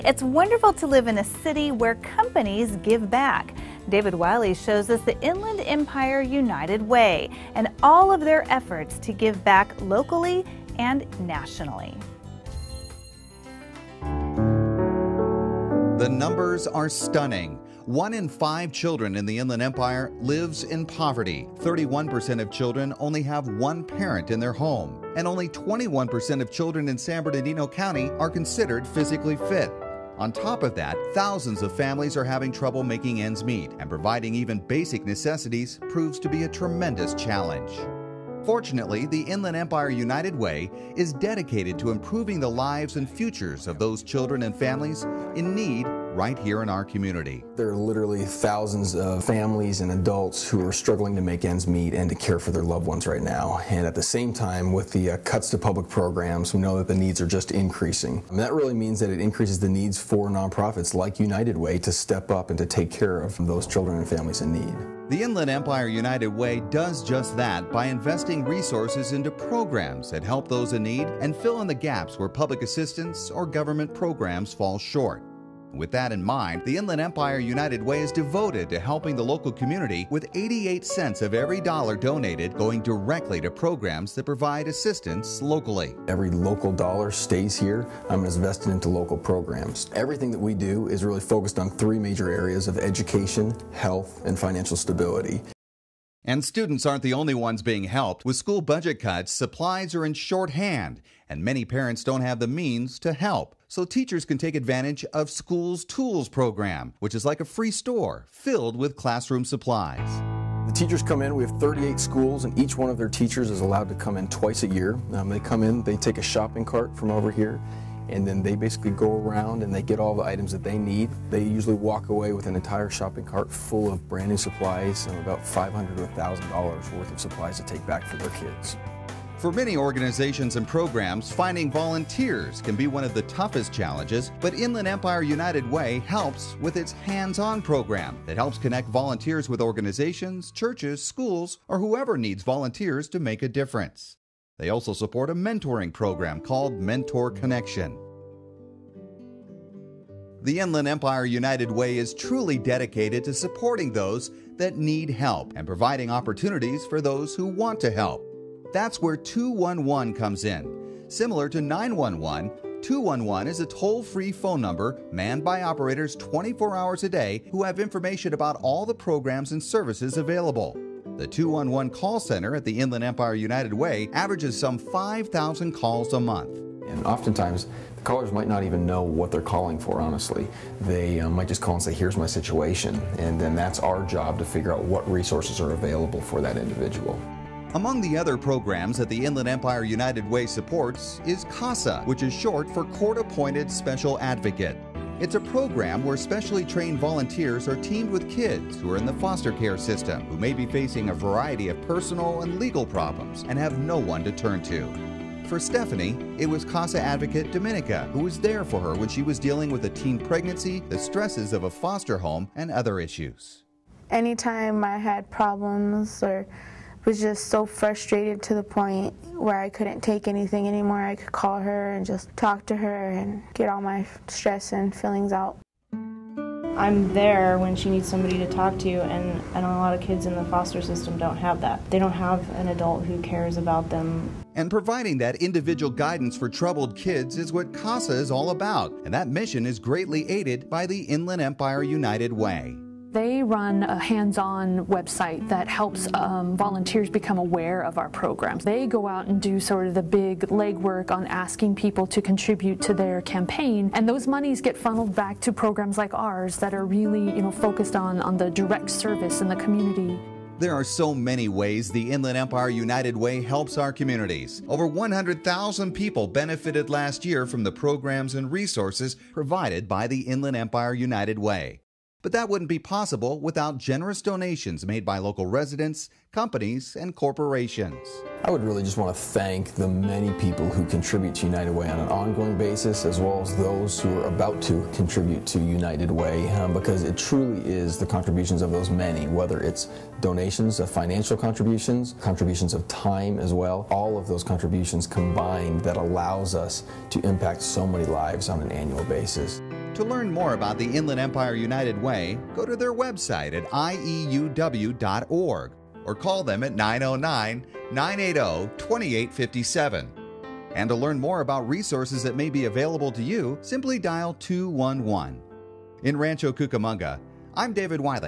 It's wonderful to live in a city where companies give back. David Wiley shows us the Inland Empire United Way and all of their efforts to give back locally and nationally. The numbers are stunning. 1 in 5 children in the Inland Empire lives in poverty. 31% of children only have one parent in their home. And only 21% of children in San Bernardino County are considered physically fit. On top of that, thousands of families are having trouble making ends meet, and providing even basic necessities proves to be a tremendous challenge. Fortunately, the Inland Empire United Way is dedicated to improving the lives and futures of those children and families in need right here in our community. There are literally thousands of families and adults who are struggling to make ends meet and to care for their loved ones right now. And at the same time, with the cuts to public programs, we know that the needs are just increasing. And that really means that it increases the needs for nonprofits like United Way to step up and to take care of those children and families in need. The Inland Empire United Way does just that by investing resources into programs that help those in need and fill in the gaps where public assistance or government programs fall short. With that in mind, the Inland Empire United Way is devoted to helping the local community, with 88 cents of every dollar donated going directly to programs that provide assistance locally. Every local dollar stays here and is invested into local programs. Everything that we do is really focused on 3 major areas of education, health, and financial stability. And students aren't the only ones being helped. With school budget cuts, supplies are in shorthand, and many parents don't have the means to help. So teachers can take advantage of School's Tools program, which is like a free store filled with classroom supplies. The teachers come in. We have 38 schools, and each one of their teachers is allowed to come in twice a year. They come in, they take a shopping cart from over here, and then they basically go around and they get all the items that they need. They usually walk away with an entire shopping cart full of brand new supplies and about $500 to $1,000 worth of supplies to take back for their kids. For many organizations and programs, finding volunteers can be one of the toughest challenges, but Inland Empire United Way helps with its hands-on program that helps connect volunteers with organizations, churches, schools, or whoever needs volunteers to make a difference. They also support a mentoring program called Mentor Connection. The Inland Empire United Way is truly dedicated to supporting those that need help and providing opportunities for those who want to help. That's where 211 comes in. Similar to 911, 211 is a toll-free phone number manned by operators 24 hours a day who have information about all the programs and services available. The 211 call center at the Inland Empire United Way averages some 5,000 calls a month. And oftentimes, the callers might not even know what they're calling for, honestly. They might just call and say, here's my situation. And then that's our job to figure out what resources are available for that individual. Among the other programs that the Inland Empire United Way supports is CASA, which is short for Court-Appointed Special Advocate. It's a program where specially trained volunteers are teamed with kids who are in the foster care system, who may be facing a variety of personal and legal problems and have no one to turn to. For Stephanie, it was CASA advocate Dominica who was there for her when she was dealing with a teen pregnancy, the stresses of a foster home, and other issues. Anytime I had problems or was just so frustrated to the point where I couldn't take anything anymore, I could call her and just talk to her and get all my stress and feelings out. I'm there when she needs somebody to talk to, and a lot of kids in the foster system don't have that. They don't have an adult who cares about them. And providing that individual guidance for troubled kids is what CASA is all about, and that mission is greatly aided by the Inland Empire United Way. They run a hands-on website that helps volunteers become aware of our programs. They go out and do sort of the big legwork on asking people to contribute to their campaign, and those monies get funneled back to programs like ours that are really, focused on the direct service in the community. There are so many ways the Inland Empire United Way helps our communities. Over 100,000 people benefited last year from the programs and resources provided by the Inland Empire United Way. But that wouldn't be possible without generous donations made by local residents, companies, and corporations. I would really just want to thank the many people who contribute to United Way on an ongoing basis, as well as those who are about to contribute to United Way, because it truly is the contributions of those many, whether it's donations of financial contributions, contributions of time as well, all of those contributions combined that allows us to impact so many lives on an annual basis. To learn more about the Inland Empire United Way, go to their website at IEUW.org or call them at 909-980-2857. And to learn more about resources that may be available to you, simply dial 211. In Rancho Cucamonga, I'm David Wiley.